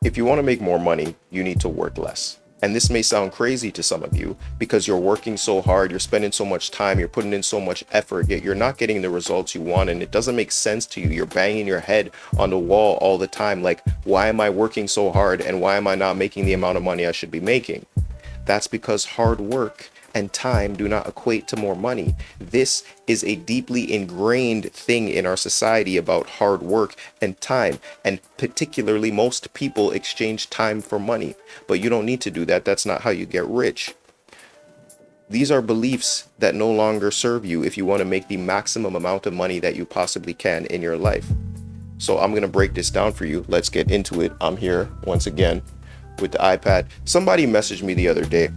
If you want to make more money, you need to work less. And this may sound crazy to some of you because you're working so hard, you're spending so much time, you're putting in so much effort, yet you're not getting the results you want, and it doesn't make sense to you. You're banging your head on the wall all the time, like, why am I working so hard and why am I not making the amount of money I should be making? That's because hard work and time do not equate to more money. This is a deeply ingrained thing in our society about hard work and time, and particularly most people exchange time for money. But you don't need to do that. That's not how you get rich. These are beliefs that no longer serve you if you want to make the maximum amount of money that you possibly can in your life. So I'm going to break this down for you. Let's get into it. I'm here once again with the iPad. Somebody messaged me the other day.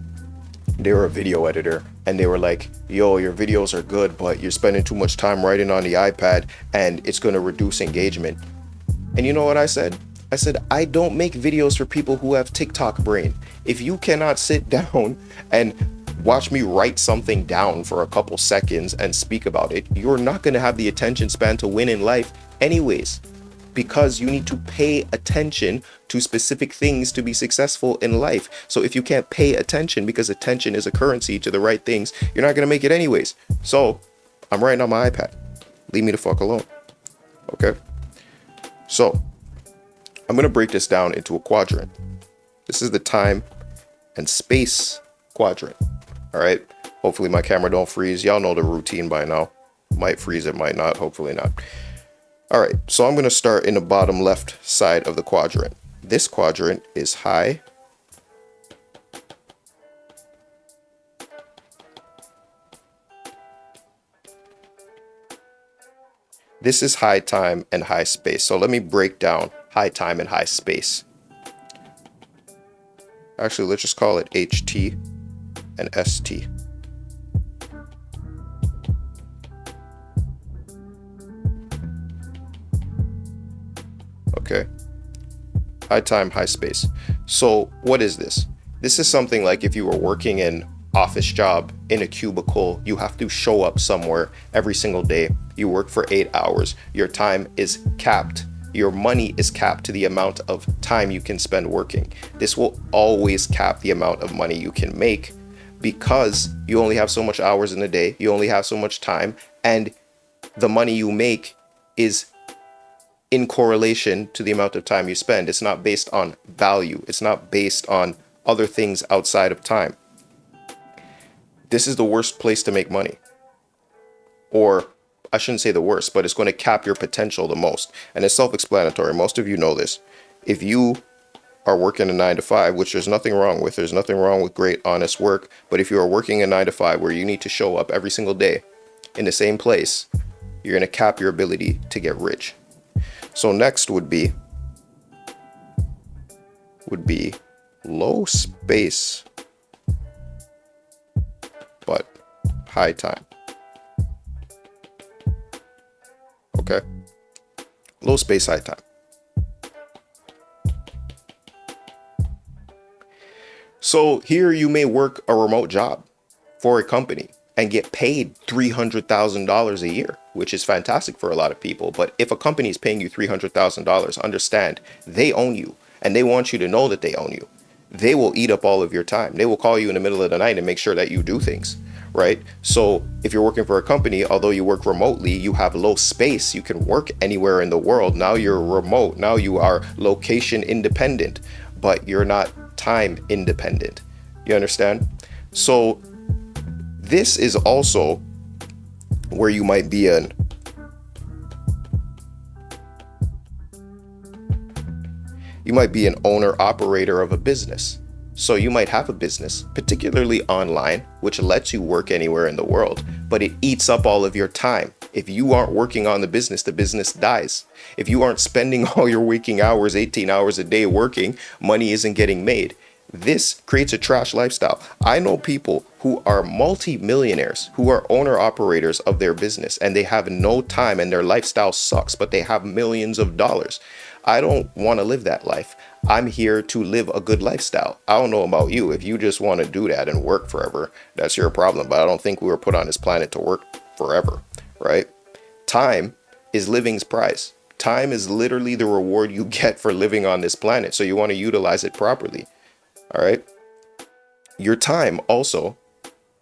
They were a video editor and they were like, yo, your videos are good, but you're spending too much time writing on the iPad and it's going to reduce engagement. And you know what I said? I said, I don't make videos for people who have TikTok brain. If you cannot sit down and watch me write something down for a couple seconds and speak about it, you're not going to have the attention span to win in life anyways, because you need to pay attention to specific things to be successful in life. So if you can't pay attention, because attention is a currency to the right things, you're not going to make it anyways. So I'm writing on my iPad. Leave me the fuck alone. Okay? So I'm going to break this down into a quadrant. This is the time and space quadrant. All right? Hopefully my camera don't freeze. Y'all know the routine by now. Might freeze, it might not. Hopefully not. All right, so I'm going to start in the bottom left side of the quadrant. This quadrant is high, this is high time and high space. So let me break down high time and high space. Actually, let's just call it HT and ST. Okay. High time, high space. So what is this? This is something like if you were working an office job in a cubicle, you have to show up somewhere every single day. You work for 8 hours. Your time is capped. Your money is capped to the amount of time you can spend working. This will always cap the amount of money you can make because you only have so much hours in a day. You only have so much time, and the money you make is in correlation to the amount of time you spend. It's not based on value. It's not based on other things outside of time. This is the worst place to make money. Or I shouldn't say the worst, but it's going to cap your potential the most. And it's self-explanatory. Most of you know this. If you are working a 9 to 5, which there's nothing wrong with, there's nothing wrong with great, honest work. But if you are working a 9 to 5 where you need to show up every single day in the same place, you're going to cap your ability to get rich. So next would be low space, but high time. Okay. Low space, high time. So here you may work a remote job for a company and get paid $300,000 a year, which is fantastic for a lot of people. But if a company is paying you $300,000, understand they own you, and they want you to know that they own you. They will eat up all of your time. They will call you in the middle of the night and make sure that you do things, right? So if you're working for a company, although you work remotely, you have low space. You can work anywhere in the world. Now you're remote. Now you are location independent, but you're not time independent. You understand? So this is also where you might be an owner operator of a business. So you might have a business, particularly online, which lets you work anywhere in the world, but it eats up all of your time. If you aren't working on the business dies. If you aren't spending all your waking hours, 18 hours a day working, money isn't getting made. This creates a trash lifestyle. I know people who are multi-millionaires, who are owner operators of their business, and they have no time and their lifestyle sucks, but they have millions of dollars. I don't want to live that life. I'm here to live a good lifestyle. I don't know about you. If you just want to do that and work forever, that's your problem. But I don't think we were put on this planet to work forever, right? Time is living's prize. Time is literally the reward you get for living on this planet. So you want to utilize it properly. All right. Your time also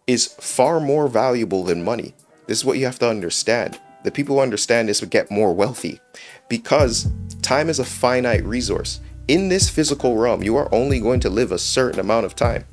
is far more valuable than money. This is what you have to understand. The people who understand this would get more wealthy because time is a finite resource. In this physical realm, you are only going to live a certain amount of time.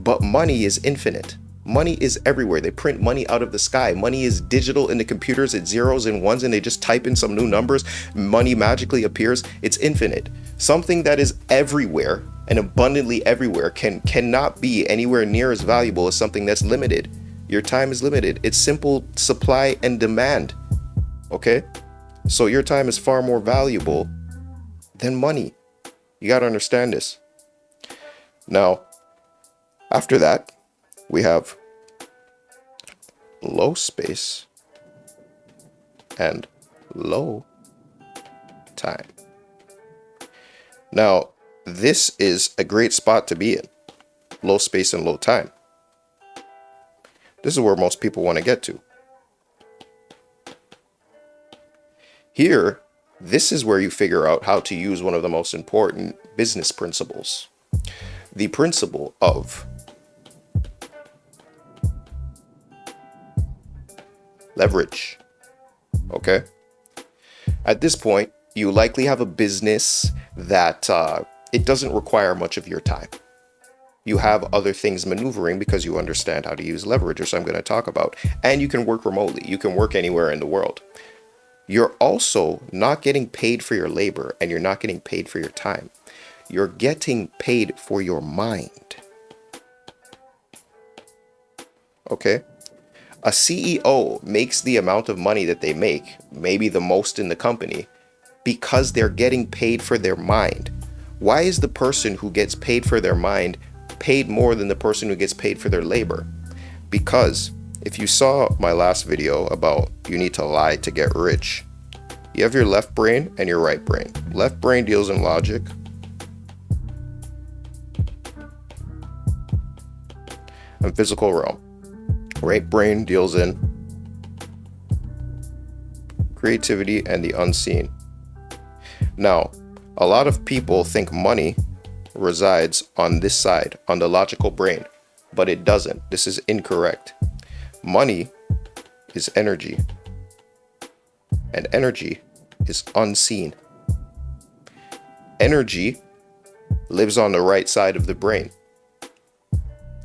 But money is infinite. Money is everywhere. They print money out of the sky. Money is digital in the computers. It's zeros and ones, and they just type in some new numbers. Money magically appears. It's infinite. Something that is everywhere and abundantly everywhere cannot be anywhere near as valuable as something that's limited. Your time is limited. It's simple supply and demand. Okay? So your time is far more valuable than money. You got to understand this. Now, after that, we have low space and low time. Now, this is a great spot to be in. Low space and low time. This is where most people want to get to. Here, this is where you figure out how to use one of the most important business principles. The principle of leverage. Okay? At this point, you likely have a business that it doesn't require much of your time. You have other things maneuvering because you understand how to use leverage, which I'm going to talk about. And you can work remotely. You can work anywhere in the world. You're also not getting paid for your labor, and you're not getting paid for your time. You're getting paid for your mind. Okay? A CEO makes the amount of money that they make, maybe the most in the company, because they're getting paid for their mind. Why is the person who gets paid for their mind paid more than the person who gets paid for their labor? Because if you saw my last video about you need to lie to get rich, you have your left brain and your right brain. Left brain deals in logic. And physical realm. Right brain deals in creativity and the unseen. Now, a lot of people think money resides on this side, on the logical brain, but it doesn't. This is incorrect. Money is energy, and energy is unseen. Energy lives on the right side of the brain,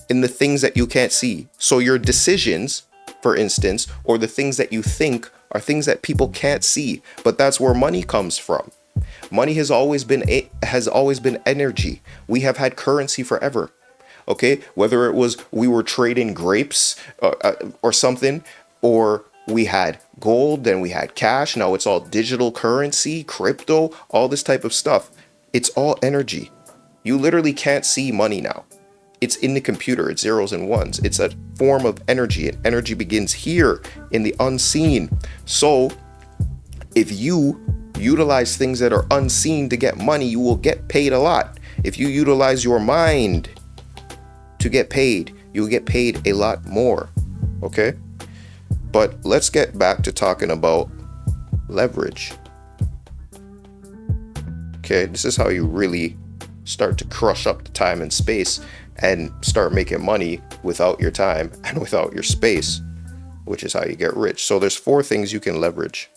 in the things that you can't see. So your decisions, for instance, or the things that you think are things that people can't see, but that's where money comes from. Money has always been energy. We have had currency forever. Okay, whether it was we were trading grapes or something, or we had gold, then we had cash. Now it's all digital currency, crypto, all this type of stuff. It's all energy. You literally can't see money now. It's in the computer. It's zeros and ones. It's a form of energy, and energy begins here in the unseen. So if you utilize things that are unseen to get money, you will get paid a lot. If you utilize your mind to get paid, you will get paid a lot more. Okay? But let's get back to talking about leverage. Okay, this is how you really start to crush up the time and space and start making money without your time and without your space, which is how you get rich. So there's 4 things you can leverage.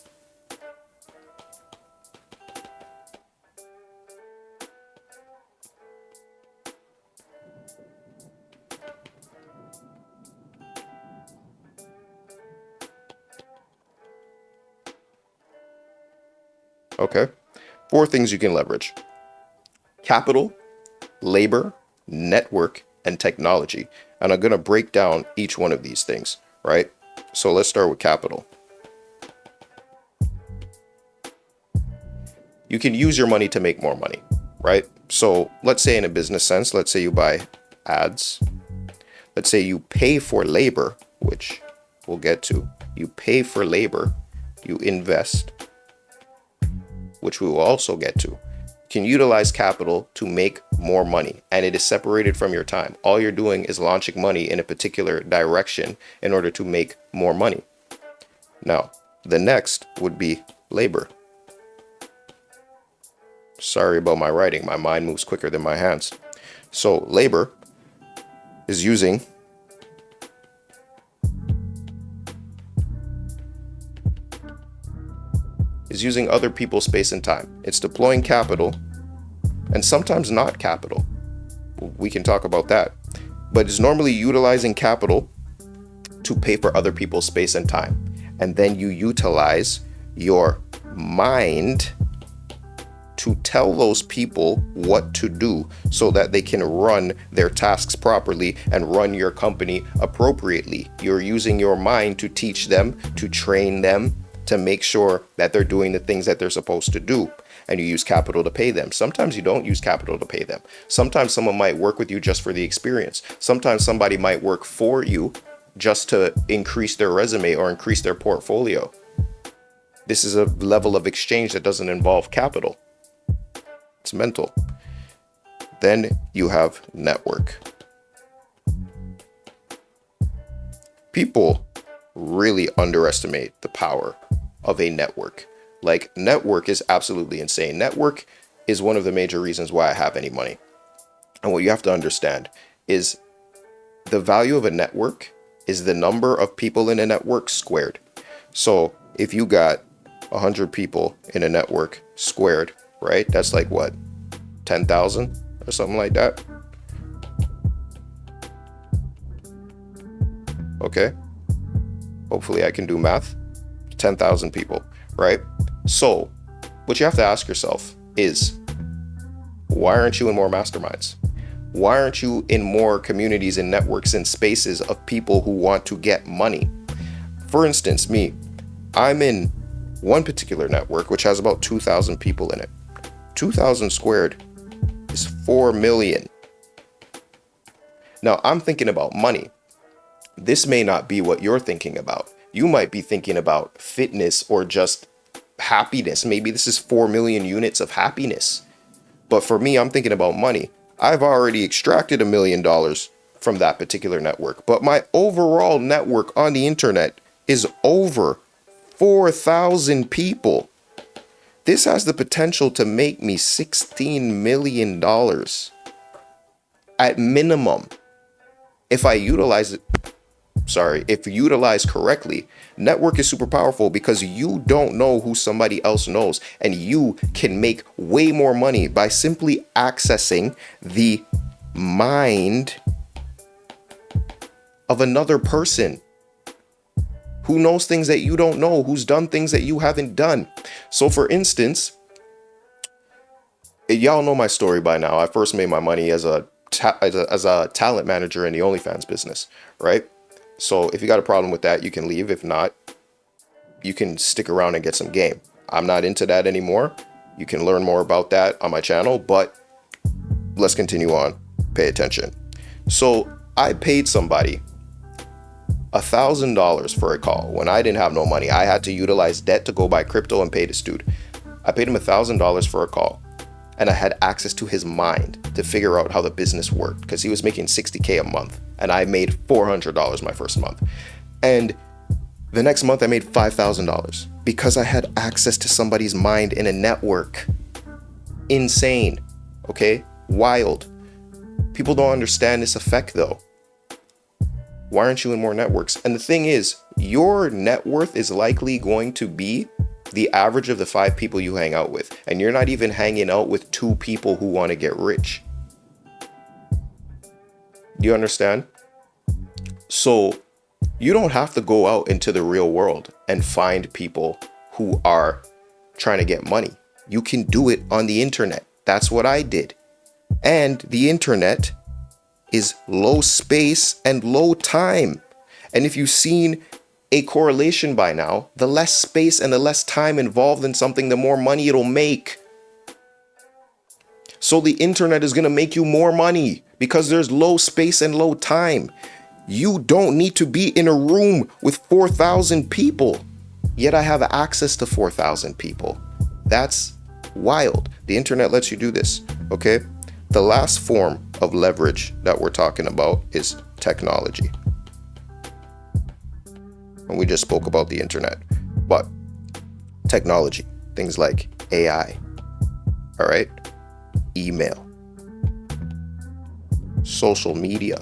Okay, 4 things you can leverage: capital, labor, network, and technology. And I'm going to break down each one of these things, right? So let's start with capital. You can use your money to make more money, right? So let's say in a business sense, let's say you buy ads. Let's say you pay for labor, which we'll get to. You pay for labor, you invest, which we will also get to. You can utilize capital to make more money, and it is separated from your time. All you're doing is launching money in a particular direction in order to make more money. Now, The next would be labor. Sorry about my writing. My mind moves quicker than my hands. So labor is using other people's space and time. It's deploying capital, and sometimes not capital. We can talk about that. But it's normally utilizing capital to pay for other people's space and time. And then you utilize your mind to tell those people what to do so that they can run their tasks properly and run your company appropriately. You're using your mind to teach them, to train them, to make sure that they're doing the things that they're supposed to do. And you use capital to pay them. Sometimes you don't use capital to pay them. Sometimes someone might work with you just for the experience. Sometimes somebody might work for you just to increase their resume or increase their portfolio. This is a level of exchange that doesn't involve capital. It's mental. Then you have network. People really underestimate the power of a network. Like, network is absolutely insane. Network is one of the major reasons why I have any money. And what you have to understand is the value of a network is the number of people in a network squared. So if you got 100 people in a network squared, right? That's like what? 10,000 or something like that. Okay. Hopefully I can do math. 10,000 people, right? So what you have to ask yourself is, why aren't you in more masterminds? Why aren't you in more communities and networks and spaces of people who want to get money? For instance, me, I'm in one particular network which has about 2,000 people in it. 2,000 squared is 4 million. Now I'm thinking about money. This may not be what you're thinking about. You might be thinking about fitness or just happiness. Maybe this is 4 million units of happiness. But for me, I'm thinking about money. I've already extracted $1 million from that particular network, but my overall network on the internet is over 4,000 people. This has the potential to make me $16 million at minimum if I utilize it. If utilized correctly. Network is super powerful because you don't know who somebody else knows, and you can make way more money by simply accessing the mind of another person who knows things that you don't know, who's done things that you haven't done. So for instance, y'all know my story by now. I first made my money as a talent manager in the OnlyFans business, right? So if you got a problem with that, you can leave. If not, you can stick around and get some game. I'm not into that anymore. You can learn more about that on my channel, but let's continue on. Pay attention. So I paid somebody $1,000 for a call when I didn't have no money. I had to utilize debt to go buy crypto and pay this dude. I paid him $1,000 for a call, and I had access to his mind to figure out how the business worked because he was making $60K a month, and I made $400 my first month. And the next month I made $5,000 because I had access to somebody's mind in a network. Insane. Okay? Wild. People don't understand this effect though. Why aren't you in more networks? And the thing is, your net worth is likely going to be the average of the 5 people you hang out with. And you're not even hanging out with 2 people who want to get rich. Do you understand? So you don't have to go out into the real world and find people who are trying to get money. You can do it on the internet. That's what I did. And the internet is low space and low time. And if you've seen a correlation by now, the less space and the less time involved in something, the more money it'll make. So the internet is going to make you more money because there's low space and low time. You don't need to be in a room with 4,000 people, yet I have access to 4,000 people. That's wild. The internet lets you do this, okay? The last form of leverage that we're talking about is technology. And we just spoke about the internet, but Technology, things like AI, all right? Email, social media.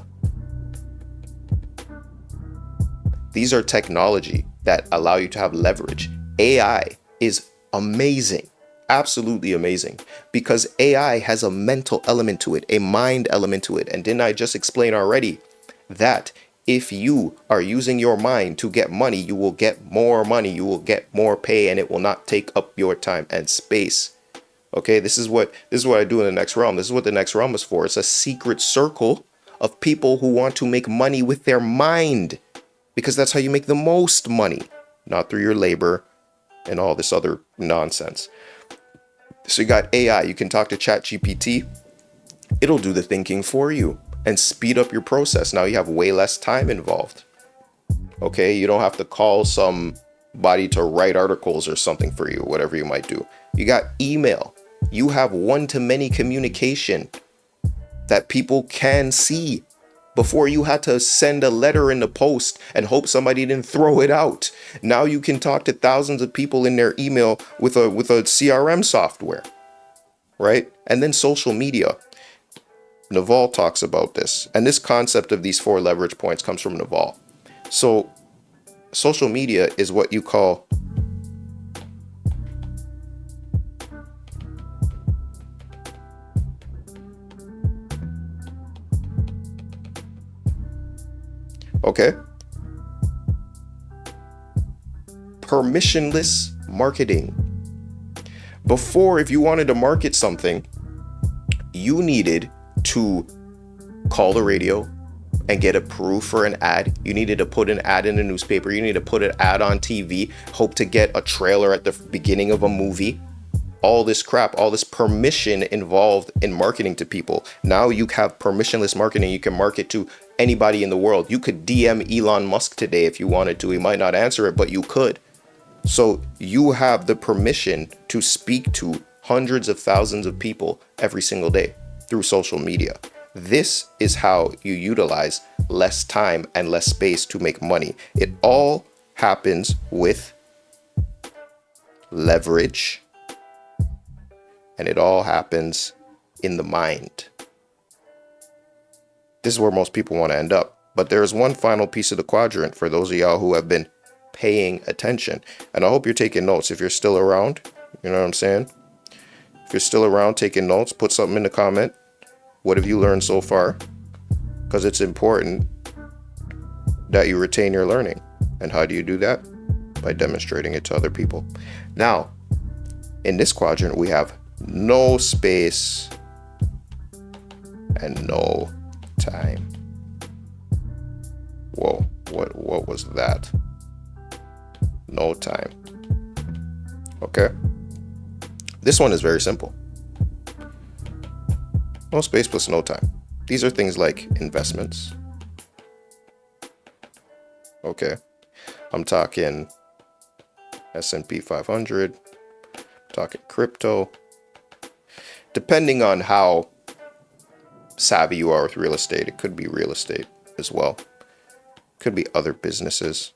These are technology that allow you to have leverage. AI is amazing, absolutely amazing, because AI has a mental element to it, a mind element to it. And didn't I just explain already that if you are using your mind to get money, you will get more money, you will get more pay, and it will not take up your time and space. Okay, this is what I do in the next realm. This is what the next realm is for. It's a secret circle of people who want to make money with their mind, because that's how you make the most money, not through your labor and all this other nonsense. So you got AI. You can talk to ChatGPT. It'll do the thinking for you and speed up your process. Now you have way less time involved. Okay, you don't have to call somebody to write articles or something for you, whatever you might do. You got email. You have one-to-many communication that people can see. Before, you had to send a letter in the post and hope somebody didn't throw it out. Now you can talk to thousands of people in their email with a CRM software, right? And then social media. Naval talks about this, and this concept of these 4 leverage points comes from Naval. So social media is what you call permissionless marketing. Before, if you wanted to market something, you needed to call the radio and get approved for an ad. You needed to put an ad in the newspaper. You needed to put an ad on TV, hope to get a trailer at the beginning of a movie. All this crap, all this permission involved in marketing to people. Now you have permissionless marketing. You can market to anybody in the world. You could DM Elon Musk today if you wanted to. He might not answer it, but you could. So you have the permission to speak to hundreds of thousands of people every single day through social media. This is how you utilize less time and less space to make money. It all happens with leverage, and it all happens in the mind. This is where most people want to end up. But there's one final piece of the quadrant for those of y'all who have been paying attention. And I hope you're taking notes. If you're still around, you know what I'm saying? If you're still around taking notes, put something in the comment. What have you learned so far? Because it's important that you retain your learning. And how do you do that? By demonstrating it to other people. Now, in this quadrant, we have no space and no time. Whoa, what was that? No time. Okay. This one is very simple. No space plus no time. These are things like investments. Okay. I'm talking S&P 500, talking crypto. Depending on how savvy you are with real estate, it could be real estate as well. Could be other businesses.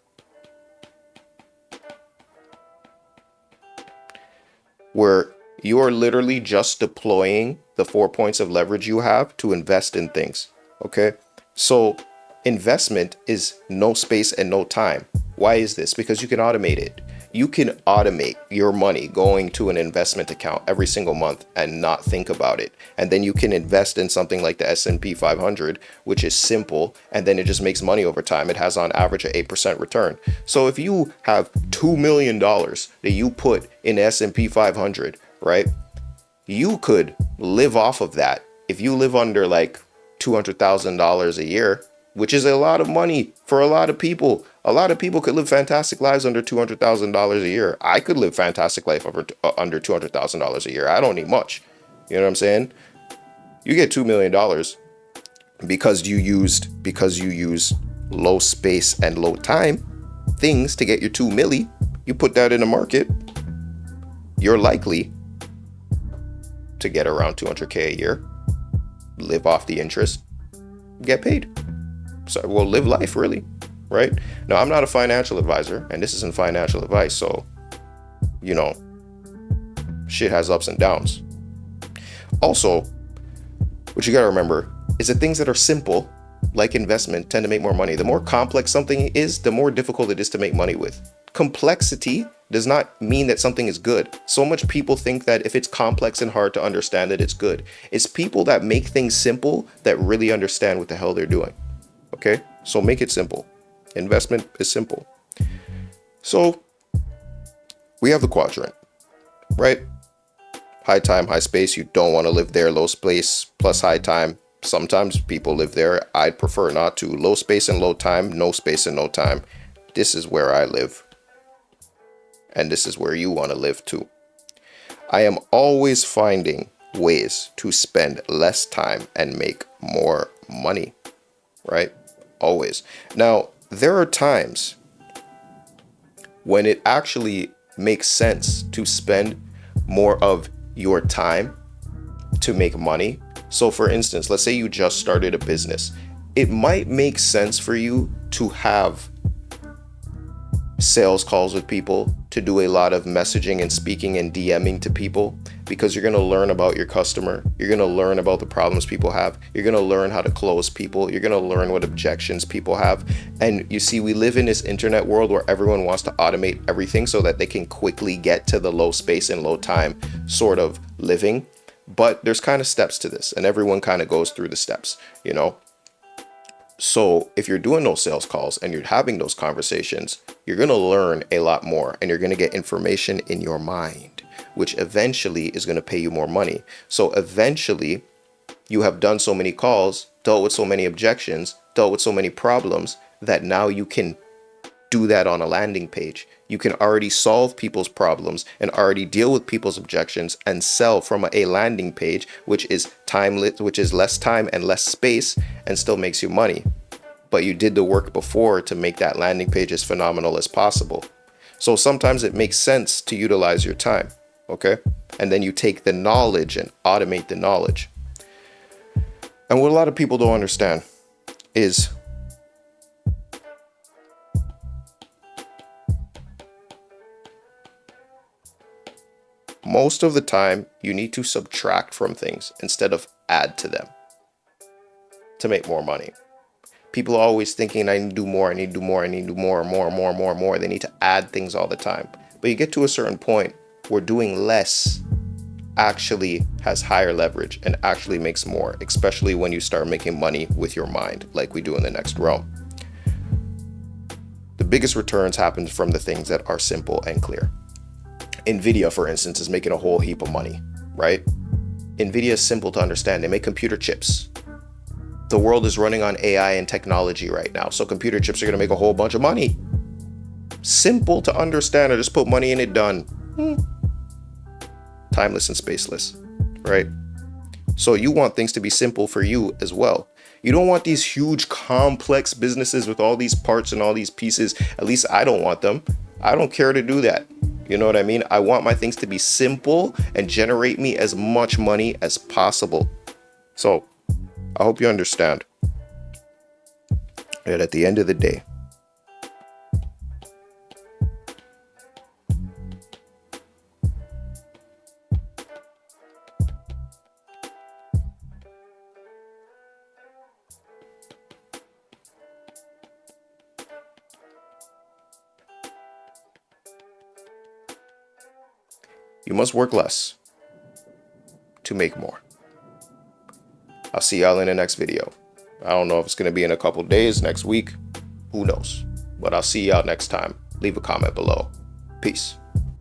Where you are literally just deploying the 4 points of leverage you have to invest in things. Okay. So investment is no space and no time. Why is this? Because you can automate it. You can automate your money going to an investment account every single month and not think about it. And then you can invest in something like the S&P 500, which is simple, and then it just makes money over time. It has on average an 8% return. So if you have $2 million that you put in the S&P 500, right? You could live off of that. If you live under like $200,000 a year, which is a lot of money for a lot of people. A lot of people could live fantastic lives under $200,000 a year. I could live fantastic life under $200,000 a year. I don't need much. You know what I'm saying? You get $2 million because you use low space and low time things to get your 2 milli. You put that in the market, you're likely to get around 200K a year, live off the interest, get paid. So we'll live life, really, right? Now, I'm not a financial advisor, and this isn't financial advice, so you know, shit has ups and downs. Also, what you gotta remember is that things that are simple, like investment, tend to make more money. The more complex something is, the more difficult it is to make money with. Complexity does not mean that something is good. So much people think that if it's complex and hard to understand that it's good. It's people that make things simple that really understand what the hell they're doing. Okay? So make it simple. Investment is simple. So we have the quadrant, right? High time, high space. You don't want to live there. Low space plus high time. Sometimes people live there. I'd prefer not to. Low space and low time. No space and no time. This is where I live. And this is where you want to live too. I am always finding ways to spend less time and make more money, right? Always. Now, there are times when it actually makes sense to spend more of your time to make money. So for instance, let's say you just started a business. It might make sense for you to have sales calls with people, to do a lot of messaging and speaking and DMing to people, because you're going to learn about your customer. You're going to learn about the problems people have. You're going to learn how to close people. You're going to learn what objections people have. And you see, we live in this internet world where everyone wants to automate everything so that they can quickly get to the low space and low time sort of living. But there's kind of steps to this, and everyone kind of goes through the steps, you know? So if you're doing those sales calls and you're having those conversations, you're going to learn a lot more, and you're going to get information in your mind, which eventually is going to pay you more money. So eventually you have done so many calls, dealt with so many objections, dealt with so many problems, that now you can do that on a landing page. You can already solve people's problems and already deal with people's objections and sell from a landing page, which is which is less time and less space, and still makes you money. But you did the work before to make that landing page as phenomenal as possible. So sometimes it makes sense to utilize your time, okay? And then you take the knowledge and automate the knowledge. And what a lot of people don't understand is most of the time, you need to subtract from things instead of add to them to make more money. People are always thinking, I need to do more, I need to do more, I need to do more. They need to add things all the time. But you get to a certain point where doing less actually has higher leverage and actually makes more, especially when you start making money with your mind, like we do in the next realm. The biggest returns happen from the things that are simple and clear. Nvidia, for instance, is making a whole heap of money, right? Nvidia is simple to understand. They make computer chips. The world is running on AI and technology right now, so computer chips are going to make a whole bunch of money. Simple to understand. I just put money in it, done. Timeless and spaceless, right? So you want things to be simple for you as well. You don't want these huge complex businesses with all these parts and all these pieces. At least I don't want them. I don't care to do that. You know what I mean? I want my things to be simple and generate me as much money as possible. So I hope you understand that at the end of the day, you must work less to make more. I'll see y'all in the next video. I don't know if it's going to be in a couple days, next week. Who knows? But I'll see y'all next time. Leave a comment below. Peace.